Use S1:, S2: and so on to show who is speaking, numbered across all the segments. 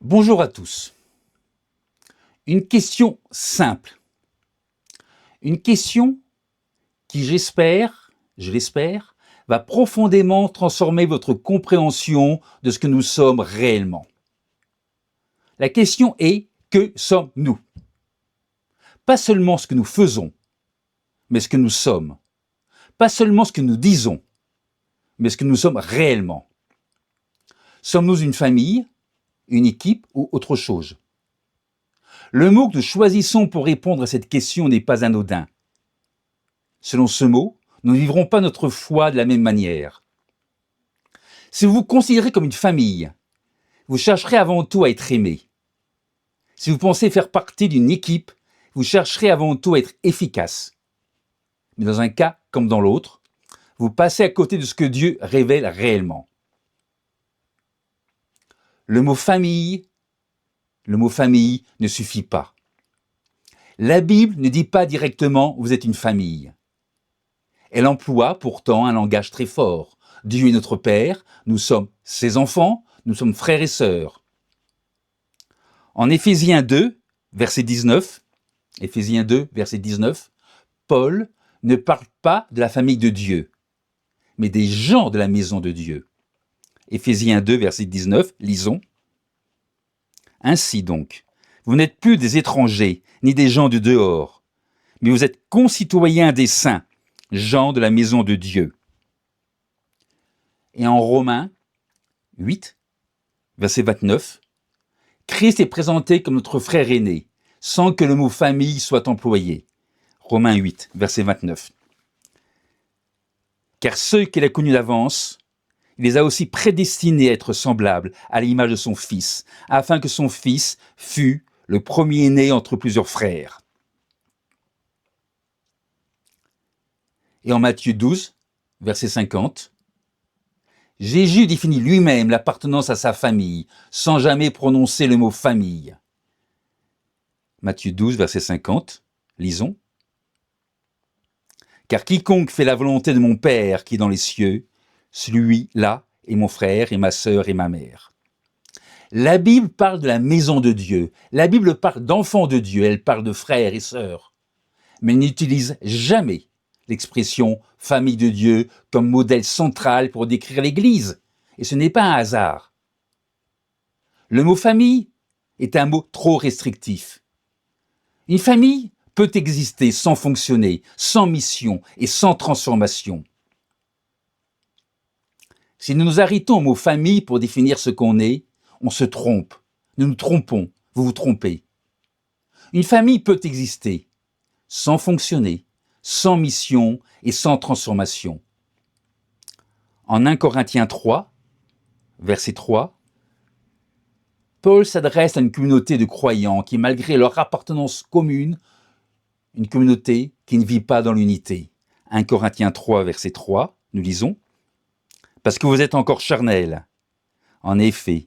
S1: Bonjour à tous. Une question simple. Une question qui, je l'espère, va profondément transformer votre compréhension de ce que nous sommes réellement. La question est, que sommes-nous? Pas seulement ce que nous faisons, mais ce que nous sommes. Pas seulement ce que nous disons, mais ce que nous sommes réellement. Sommes-nous une famille, une équipe ou autre chose? Le mot que nous choisissons pour répondre à cette question n'est pas anodin. Selon ce mot, nous ne vivrons pas notre foi de la même manière. Si vous vous considérez comme une famille, vous chercherez avant tout à être aimé. Si vous pensez faire partie d'une équipe, vous chercherez avant tout à être efficace. Mais dans un cas comme dans l'autre, vous passez à côté de ce que Dieu révèle réellement. Le mot famille ne suffit pas. La Bible ne dit pas directement « vous êtes une famille ». Elle emploie pourtant un langage très fort. Dieu est notre Père, nous sommes ses enfants, nous sommes frères et sœurs. En Éphésiens 2, verset 19, Paul ne parle pas de la famille de Dieu, mais des gens de la maison de Dieu. Éphésiens 2, verset 19, lisons. Ainsi donc, vous n'êtes plus des étrangers, ni des gens du dehors, mais vous êtes concitoyens des saints, gens de la maison de Dieu. Et en Romains 8, verset 29, Christ est présenté comme notre frère aîné, sans que le mot famille soit employé. Romains 8, verset 29. Car ceux qu'il a connus d'avance, il les a aussi prédestinés à être semblables à l'image de son Fils, afin que son Fils fût le premier-né entre plusieurs frères. Et en Matthieu 12, verset 50, Jésus définit lui-même l'appartenance à sa famille, sans jamais prononcer le mot famille. Matthieu 12, verset 50, lisons. Car quiconque fait la volonté de mon Père qui est dans les cieux, celui-là est mon frère et ma sœur et ma mère. La Bible parle de la maison de Dieu. La Bible parle d'enfants de Dieu. Elle parle de frères et sœurs. Mais elle n'utilise jamais l'expression famille de Dieu comme modèle central pour décrire l'Église. Et ce n'est pas un hasard. Le mot famille est un mot trop restrictif. Une famille peut exister sans fonctionner, sans mission et sans transformation. Si nous nous arrêtons au mot famille pour définir ce qu'on est, on se trompe. Nous nous trompons, vous vous trompez. Une famille peut exister sans fonctionner, sans mission et sans transformation. En 1 Corinthiens 3, verset 3, Paul s'adresse à une communauté de croyants qui, malgré leur appartenance commune, une communauté qui ne vit pas dans l'unité. 1 Corinthiens 3, verset 3, nous lisons « Parce que vous êtes encore charnels. En effet,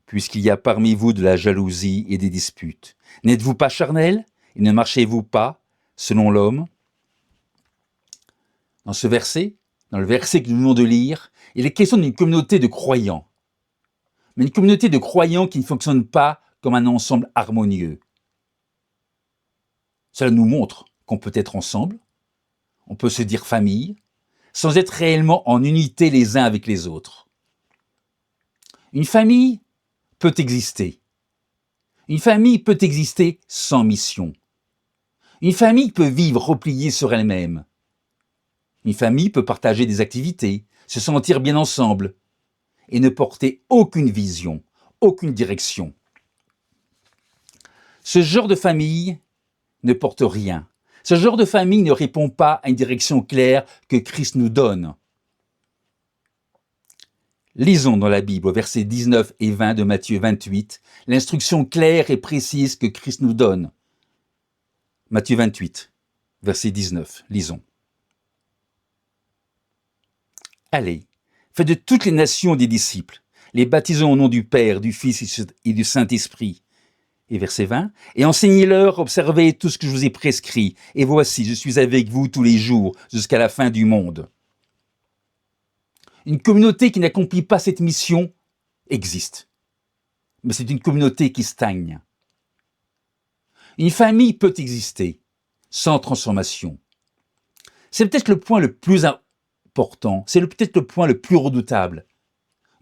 S1: puisqu'il y a parmi vous de la jalousie et des disputes, n'êtes-vous pas charnels et ne marchez-vous pas selon l'homme ?» Dans ce verset, dans le verset que nous venons de lire, il est question d'une communauté de croyants. Mais une communauté de croyants qui ne fonctionne pas comme un ensemble harmonieux. Cela nous montre qu'on peut être ensemble, on peut se dire famille, sans être réellement en unité les uns avec les autres. Une famille peut exister. Une famille peut exister sans mission. Une famille peut vivre repliée sur elle-même. Une famille peut partager des activités, se sentir bien ensemble et ne porter aucune vision, aucune direction. Ce genre de famille ne porte rien. Ce genre de famille ne répond pas à une direction claire que Christ nous donne. Lisons dans la Bible, au versets 19 et 20 de Matthieu 28, l'instruction claire et précise que Christ nous donne. Matthieu 28, verset 19, lisons. Allez, faites de toutes les nations des disciples, les baptisons au nom du Père, du Fils et du Saint-Esprit. Et verset 20, et enseignez-leur, observez tout ce que je vous ai prescrit, et voici, je suis avec vous tous les jours, jusqu'à la fin du monde. Une communauté qui n'accomplit pas cette mission existe. mais c'est une communauté qui stagne. Une famille peut exister sans transformation. C'est peut-être le point le plus important, c'est peut-être le point le plus redoutable.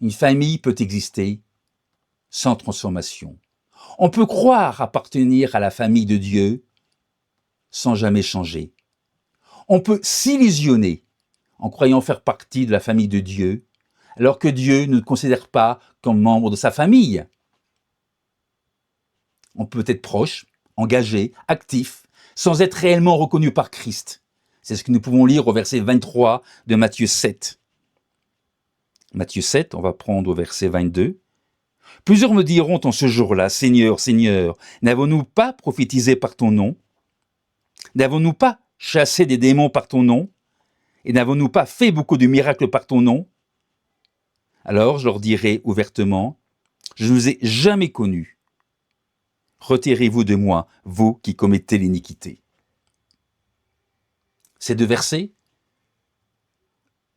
S1: Une famille peut exister sans transformation. On peut croire appartenir à la famille de Dieu sans jamais changer. On peut s'illusionner en croyant faire partie de la famille de Dieu, alors que Dieu ne nous considère pas comme membre de sa famille. On peut être proche, engagé, actif, sans être réellement reconnu par Christ. C'est ce que nous pouvons lire au verset 23 de Matthieu 7. Matthieu 7, on va prendre au verset 22. « Plusieurs me diront en ce jour-là, Seigneur, Seigneur, n'avons-nous pas prophétisé par ton nom? N'avons-nous pas chassé des démons par ton nom? Et n'avons-nous pas fait beaucoup de miracles par ton nom? Alors je leur dirai ouvertement, je ne vous ai jamais connus. Retirez-vous de moi, vous qui commettez l'iniquité. » Ces deux versets,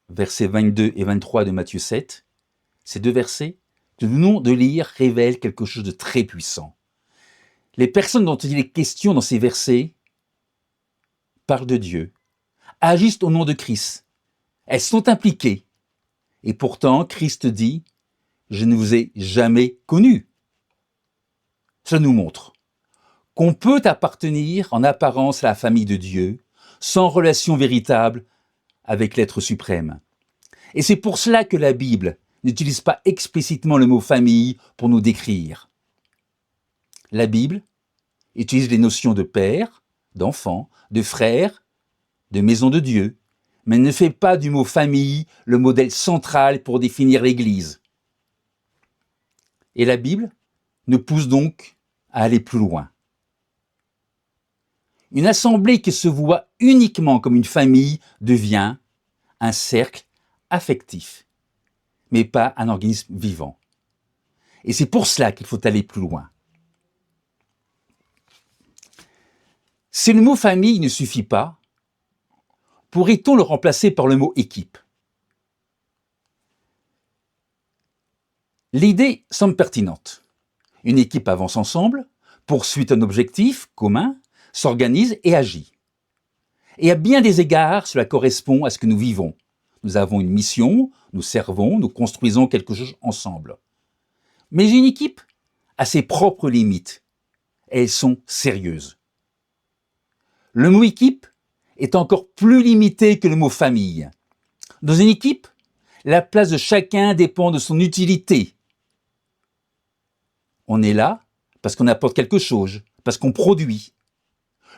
S1: versets 22 et 23 de Matthieu 7, ces deux versets que nous venons de lire révèlent quelque chose de très puissant. Les personnes dont il est question dans ces versets parlent de Dieu, agissent au nom de Christ. Elles sont impliquées. Et pourtant, Christ dit, « Je ne vous ai jamais connus. » Cela nous montre qu'on peut appartenir en apparence à la famille de Dieu sans relation véritable avec l'être suprême. Et c'est pour cela que la Bible n'utilise pas explicitement le mot famille pour nous décrire. La Bible utilise les notions de père, d'enfant, de frère, de maison de Dieu, mais ne fait pas du mot famille le modèle central pour définir l'Église. Et la Bible nous pousse donc à aller plus loin. Une assemblée qui se voit uniquement comme une famille devient un cercle affectif, mais pas un organisme vivant. Et c'est pour cela qu'il faut aller plus loin. Si le mot famille ne suffit pas, pourrait-on le remplacer par le mot équipe? L'idée semble pertinente. Une équipe avance ensemble, poursuit un objectif commun, s'organise et agit. Et à bien des égards, cela correspond à ce que nous vivons. Nous avons une mission, nous servons, nous construisons quelque chose ensemble. Mais une équipe a ses propres limites, et elles sont sérieuses. Le mot équipe est encore plus limité que le mot famille. Dans une équipe, la place de chacun dépend de son utilité. On est là parce qu'on apporte quelque chose, parce qu'on produit.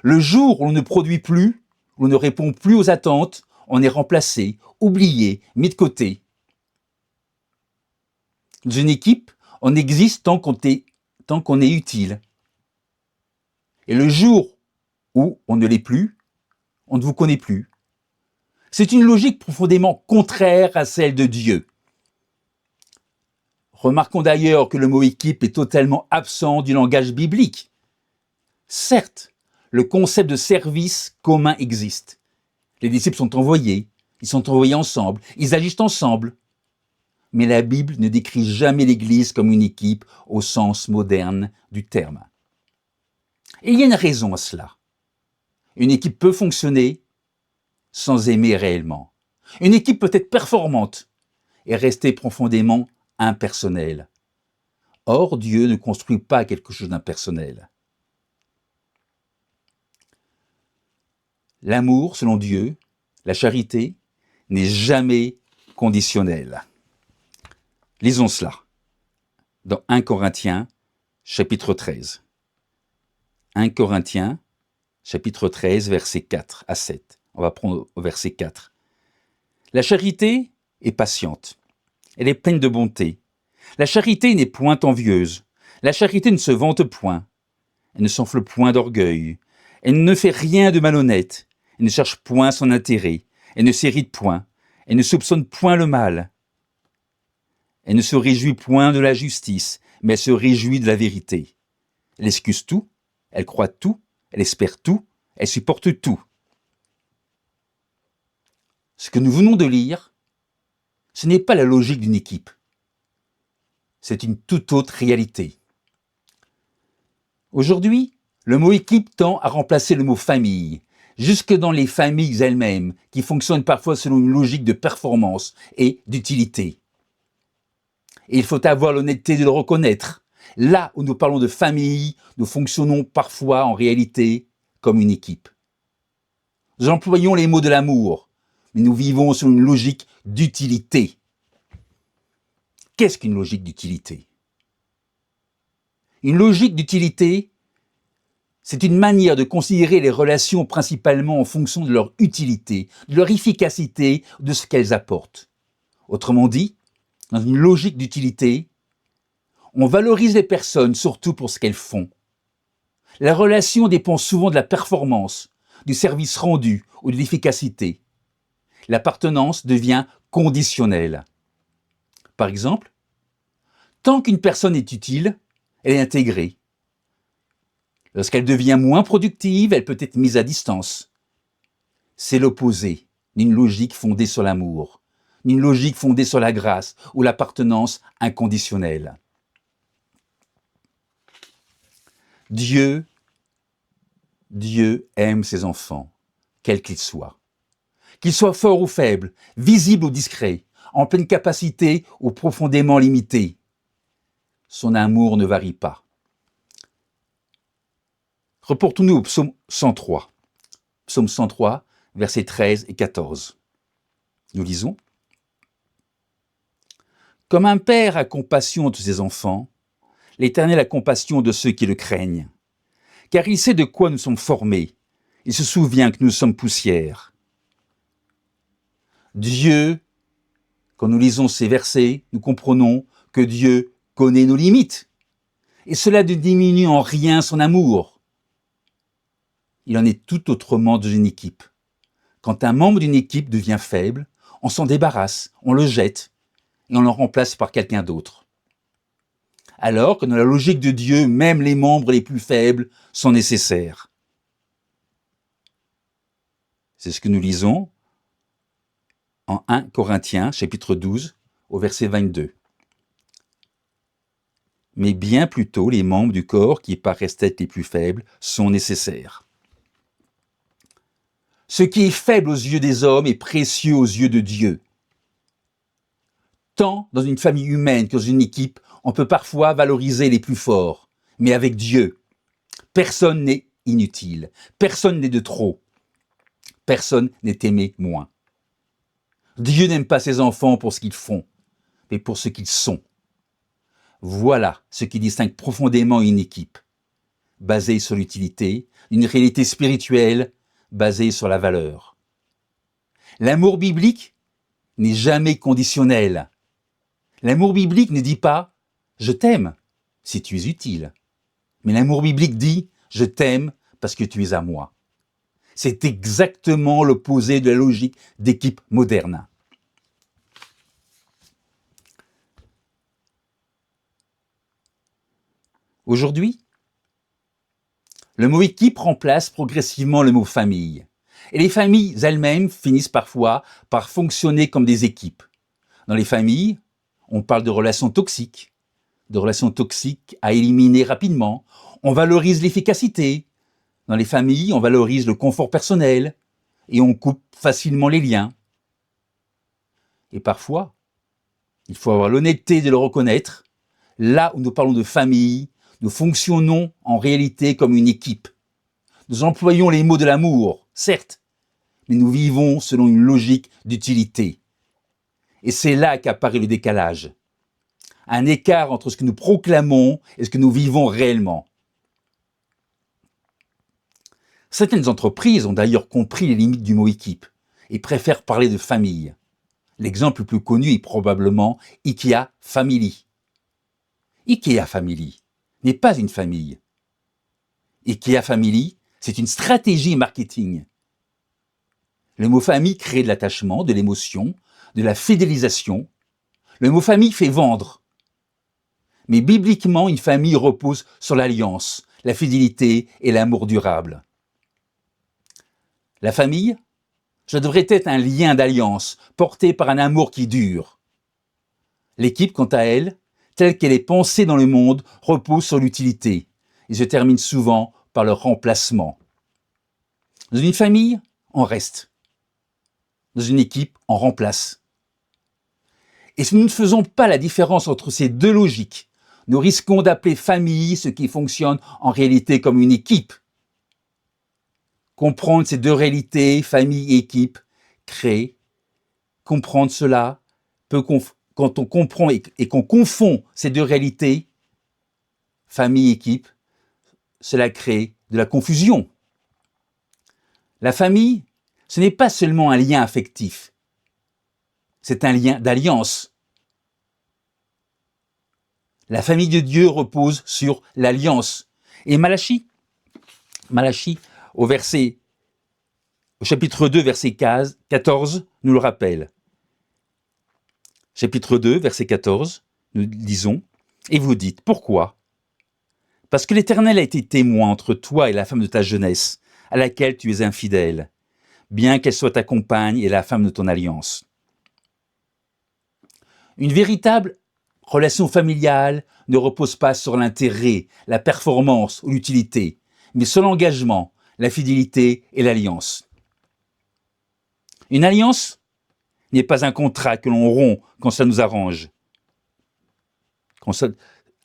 S1: Le jour où l'on ne produit plus, où l'on ne répond plus aux attentes, on est remplacé, oublié, mis de côté. Dans une équipe, on existe tant qu'on est utile. Et le jour où on ne l'est plus, on ne vous connaît plus. C'est une logique profondément contraire à celle de Dieu. Remarquons d'ailleurs que le mot équipe est totalement absent du langage biblique. Certes, le concept de service commun existe. Les disciples sont envoyés, ils sont envoyés ensemble, ils agissent ensemble. Mais la Bible ne décrit jamais l'Église comme une équipe au sens moderne du terme. Et il y a une raison à cela. Une équipe peut fonctionner sans aimer réellement. Une équipe peut être performante et rester profondément impersonnelle. Or, Dieu ne construit pas quelque chose d'impersonnel. L'amour, selon Dieu, la charité, n'est jamais conditionnelle. Lisons cela dans 1 Corinthiens, chapitre 13. 1 Corinthiens, chapitre 13, versets 4 à 7. On va prendre au verset 4. La charité est patiente. Elle est pleine de bonté. La charité n'est point envieuse. La charité ne se vante point. Elle ne s'enfle point d'orgueil. Elle ne fait rien de malhonnête. Elle ne cherche point son intérêt. Elle ne s'irrite point. Elle ne soupçonne point le mal. Elle ne se réjouit point de la justice, mais elle se réjouit de la vérité. Elle excuse tout, elle croit tout, elle espère tout, elle supporte tout. Ce que nous venons de lire, ce n'est pas la logique d'une équipe. c'est une toute autre réalité. Aujourd'hui, le mot équipe tend à remplacer le mot famille, jusque dans les familles elles-mêmes, qui fonctionnent parfois selon une logique de performance et d'utilité. Et il faut avoir l'honnêteté de le reconnaître. Là où nous parlons de famille, nous fonctionnons parfois en réalité comme une équipe. Nous employons les mots de l'amour, mais nous vivons selon une logique d'utilité. Qu'est-ce qu'une logique d'utilité ? Une logique d'utilité, c'est une manière de considérer les relations principalement en fonction de leur utilité, de leur efficacité, de ce qu'elles apportent. Autrement dit, dans une logique d'utilité, on valorise les personnes surtout pour ce qu'elles font. La relation dépend souvent de la performance, du service rendu ou de l'efficacité. L'appartenance devient conditionnelle. Par exemple, tant qu'une personne est utile, elle est intégrée. Lorsqu'elle devient moins productive, elle peut être mise à distance. C'est l'opposé d'une logique fondée sur l'amour, d'une logique fondée sur la grâce ou l'appartenance inconditionnelle. Dieu aime ses enfants, quels qu'ils soient. Qu'ils soient forts ou faibles, visibles ou discrets, en pleine capacité ou profondément limités. Son amour ne varie pas. Reportons-nous au psaume 103. Psaume 103, versets 13 et 14. Nous lisons : « Comme un père a compassion de ses enfants, l'Éternel a compassion de ceux qui le craignent. Car il sait de quoi nous sommes formés. Il se souvient que nous sommes poussière. » Dieu, quand nous lisons ces versets, nous comprenons que Dieu connaît nos limites. Et cela ne diminue en rien son amour. Il en est tout autrement dans une équipe. Quand un membre d'une équipe devient faible, on s'en débarrasse, on le jette et on le remplace par quelqu'un d'autre. Alors que dans la logique de Dieu, même les membres les plus faibles sont nécessaires. C'est ce que nous lisons en 1 Corinthiens, chapitre 12, au verset 22. Mais bien plutôt, les membres du corps qui paraissent être les plus faibles sont nécessaires. Ce qui est faible aux yeux des hommes est précieux aux yeux de Dieu. Tant dans une famille humaine que dans une équipe, on peut parfois valoriser les plus forts. Mais avec Dieu, personne n'est inutile, personne n'est de trop, personne n'est aimé moins. Dieu n'aime pas ses enfants pour ce qu'ils font, mais pour ce qu'ils sont. Voilà ce qui distingue profondément une équipe, basée sur l'utilité, une réalité spirituelle basée sur la valeur. L'amour biblique n'est jamais conditionnel. L'amour biblique ne dit pas « je t'aime si tu es utile », mais l'amour biblique dit « je t'aime parce que tu es à moi ». C'est exactement l'opposé de la logique d'équipe moderne. Aujourd'hui, le mot équipe remplace progressivement le mot famille. Et les familles elles-mêmes finissent parfois par fonctionner comme des équipes. Dans les familles, on parle de relations toxiques à éliminer rapidement. On valorise l'efficacité. Dans les familles, on valorise le confort personnel et on coupe facilement les liens. Et parfois, il faut avoir l'honnêteté de le reconnaître. Là où nous parlons de famille, nous fonctionnons en réalité comme une équipe. Nous employons les mots de l'amour, certes, mais nous vivons selon une logique d'utilité. Et c'est là qu'apparaît le décalage. Un écart entre ce que nous proclamons et ce que nous vivons réellement. Certaines entreprises ont d'ailleurs compris les limites du mot équipe et préfèrent parler de famille. L'exemple le plus connu est probablement IKEA Family. IKEA Family n'est pas une famille. IKEA Family, c'est une stratégie marketing. Le mot famille crée de l'attachement, de l'émotion, de la fidélisation. Le mot famille fait vendre. Mais bibliquement, une famille repose sur l'alliance, la fidélité et l'amour durable. La famille, ça devrait être un lien d'alliance porté par un amour qui dure. L'équipe, quant à elle, telle qu'elle est pensée dans le monde, repose sur l'utilité et se termine souvent par le remplacement. Dans une famille, on reste. Dans une équipe, on remplace. Et si nous ne faisons pas la différence entre ces deux logiques, nous risquons d'appeler famille ce qui fonctionne en réalité comme une équipe. Comprendre ces deux réalités, famille et équipe, crée. Comprendre cela peut, quand on comprend et qu'on confond ces deux réalités, famille et équipe, cela crée de la confusion. La famille, ce n'est pas seulement un lien affectif, c'est un lien d'alliance. La famille de Dieu repose sur l'alliance. Et Malachie, au chapitre 2, verset 14, nous le rappelle. Chapitre 2, verset 14, nous lisons, et vous dites, pourquoi ? Parce que l'Éternel a été témoin entre toi et la femme de ta jeunesse, à laquelle tu es infidèle, bien qu'elle soit ta compagne et la femme de ton alliance. Une véritable relation familiale ne repose pas sur l'intérêt, la performance ou l'utilité, mais sur l'engagement, la fidélité et l'alliance. Une alliance n'est pas un contrat que l'on rompt quand ça nous arrange.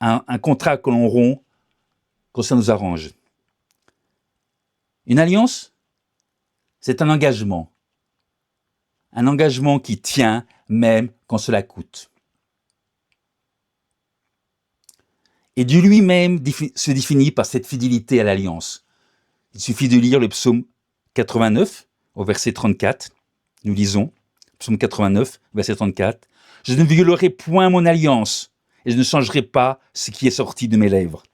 S1: Un contrat que l'on rompt quand ça nous arrange. Une alliance, c'est un engagement qui tient même quand cela coûte. Et Dieu lui-même se définit par cette fidélité à l'alliance. Il suffit de lire le psaume 89 au verset 34. Nous lisons, psaume 89, verset 34. « Je ne violerai point mon alliance et je ne changerai pas ce qui est sorti de mes lèvres. »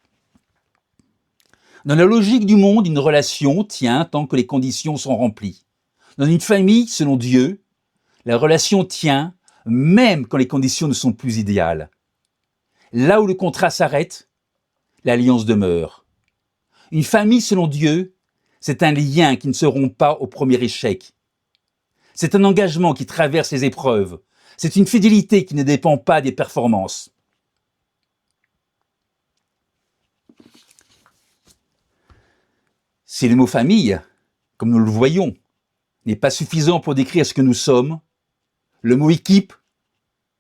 S1: Dans la logique du monde, une relation tient tant que les conditions sont remplies. Dans une famille, selon Dieu, la relation tient même quand les conditions ne sont plus idéales. Là où le contrat s'arrête, l'alliance demeure. Une famille, selon Dieu, c'est un lien qui ne se rompt pas au premier échec. C'est un engagement qui traverse les épreuves. C'est une fidélité qui ne dépend pas des performances. Si le mot famille, comme nous le voyons, n'est pas suffisant pour décrire ce que nous sommes, le mot équipe,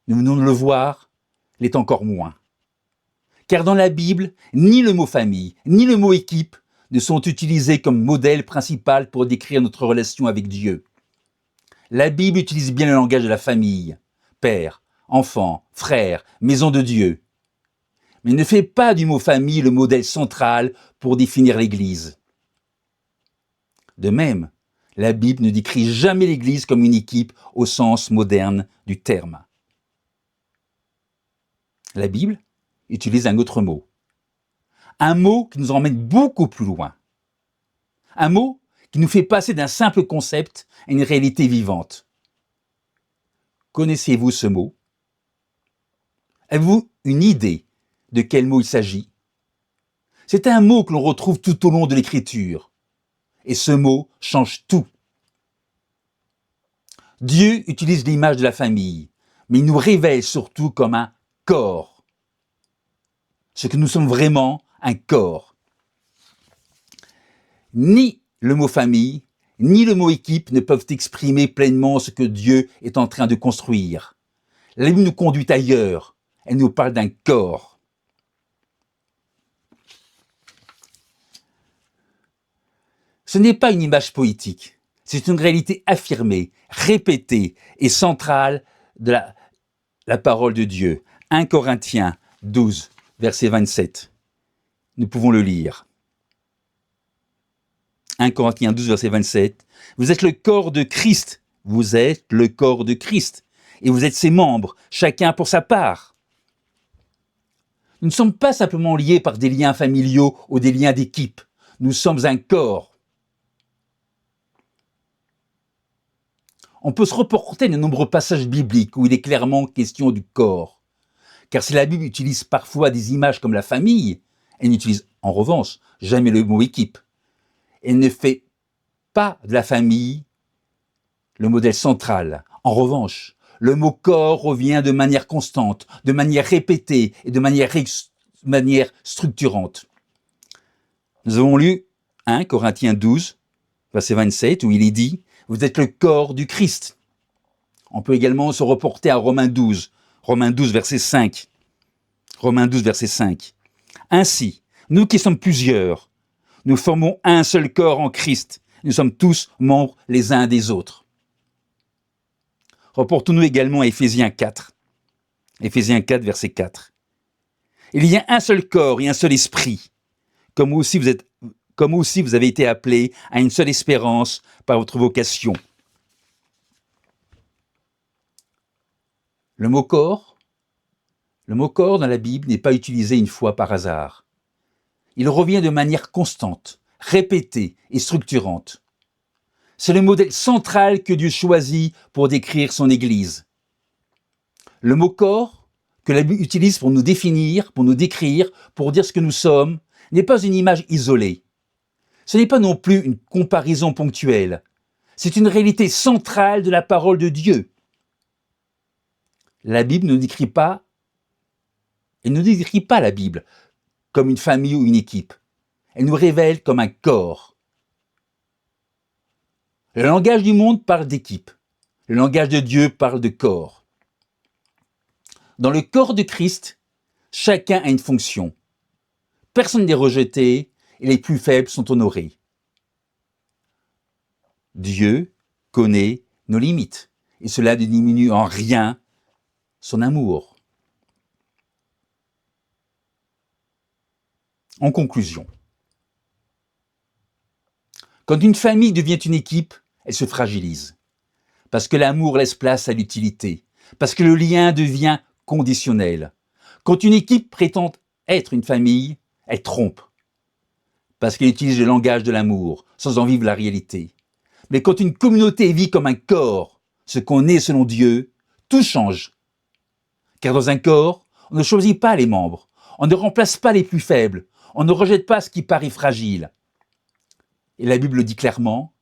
S1: nous venons de le voir, l'est encore moins. Car dans la Bible, ni le mot famille, ni le mot équipe ne sont utilisés comme modèle principal pour décrire notre relation avec Dieu. La Bible utilise bien le langage de la famille, père, enfant, frère, maison de Dieu, mais ne fait pas du mot famille le modèle central pour définir l'Église. De même, la Bible ne décrit jamais l'Église comme une équipe au sens moderne du terme. La Bible utilise un autre mot. Un mot qui nous emmène beaucoup plus loin. Un mot qui nous fait passer d'un simple concept à une réalité vivante. Connaissez-vous ce mot ? Avez-vous une idée de quel mot il s'agit ? C'est un mot que l'on retrouve tout au long de l'Écriture. Et ce mot change tout. Dieu utilise l'image de la famille, mais il nous révèle surtout comme un corps. Ce que nous sommes vraiment, un corps. Ni le mot famille, ni le mot équipe ne peuvent exprimer pleinement ce que Dieu est en train de construire. La Bible nous conduit ailleurs. Elle nous parle d'un corps. Ce n'est pas une image poétique. C'est une réalité affirmée, répétée et centrale de la parole de Dieu. 1 Corinthiens 12, verset 27. Nous pouvons le lire. 1 Corinthiens 12, verset 27. Vous êtes le corps de Christ. Vous êtes le corps de Christ. Et vous êtes ses membres, chacun pour sa part. Nous ne sommes pas simplement liés par des liens familiaux ou des liens d'équipe. Nous sommes un corps. On peut se reporter de nombreux passages bibliques où il est clairement question du corps. Car si la Bible utilise parfois des images comme la famille, elle n'utilise en revanche jamais le mot équipe. Elle ne fait pas de la famille le modèle central. En revanche, Le mot corps revient de manière constante, de manière répétée et de manière structurante. Nous avons lu 1 Corinthiens 12, verset 27, où il est dit « Vous êtes le corps du Christ ». On peut également se reporter à Romains 12, verset 5. Romains 12, verset 5. Ainsi, nous qui sommes plusieurs, nous formons un seul corps en Christ. Nous sommes tous membres les uns des autres. Reportons-nous également à Éphésiens 4. Éphésiens 4, verset 4. Il y a un seul corps et un seul esprit, comme aussi vous avez été appelés à une seule espérance par votre vocation. Le mot corps dans la Bible n'est pas utilisé une fois par hasard. Il revient de manière constante, répétée et structurante. C'est le modèle central que Dieu choisit pour décrire son Église. Le mot corps, que la Bible utilise pour nous définir, pour nous décrire, pour dire ce que nous sommes, n'est pas une image isolée. Ce n'est pas non plus une comparaison ponctuelle. C'est une réalité centrale de la parole de Dieu. La Bible ne décrit pas, elle ne décrit pas la Bible comme une famille ou une équipe. Elle nous révèle comme un corps. Le langage du monde parle d'équipe. Le langage de Dieu parle de corps. Dans le corps de Christ, chacun a une fonction. Personne n'est rejeté et les plus faibles sont honorés. Dieu connaît nos limites et cela ne diminue en rien son amour. En conclusion, quand une famille devient une équipe, elle se fragilise. Parce que l'amour laisse place à l'utilité. Parce que le lien devient conditionnel. Quand une équipe prétend être une famille, elle trompe. Parce qu'elle utilise le langage de l'amour, sans en vivre la réalité. Mais quand une communauté vit comme un corps, ce qu'on est selon Dieu, tout change. Car dans un corps, on ne choisit pas les membres, on ne remplace pas les plus faibles, on ne rejette pas ce qui paraît fragile. Et la Bible dit clairement,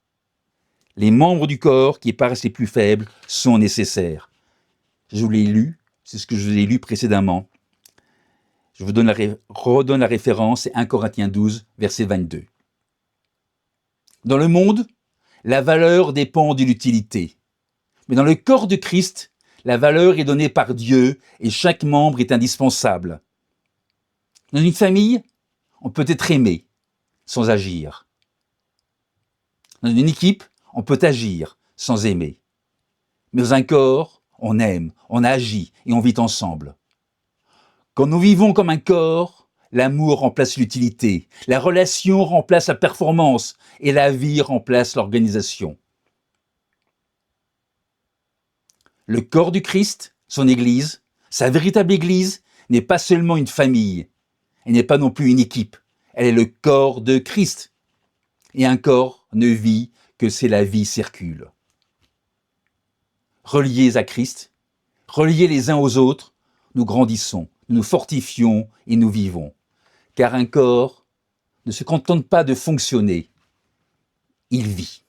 S1: les membres du corps qui paraissent les plus faibles sont nécessaires. Je vous l'ai lu, c'est ce que je vous ai lu précédemment. Je vous redonne la référence, c'est 1 Corinthiens 12, verset 22. Dans le monde, la valeur dépend de l'utilité. Mais dans le corps de Christ, la valeur est donnée par Dieu et chaque membre est indispensable. Dans une famille, on peut être aimé sans agir. Dans une équipe, on peut agir sans aimer. Mais dans un corps, on aime, on agit et on vit ensemble. Quand nous vivons comme un corps, l'amour remplace l'utilité, la relation remplace la performance et la vie remplace l'organisation. Le corps du Christ, son Église, sa véritable Église, n'est pas seulement une famille, elle n'est pas non plus une équipe, elle est le corps de Christ. Et un corps ne vit que si la vie circule. Reliés à Christ, reliés les uns aux autres, nous grandissons, nous nous fortifions et nous vivons. Car un corps ne se contente pas de fonctionner, il vit.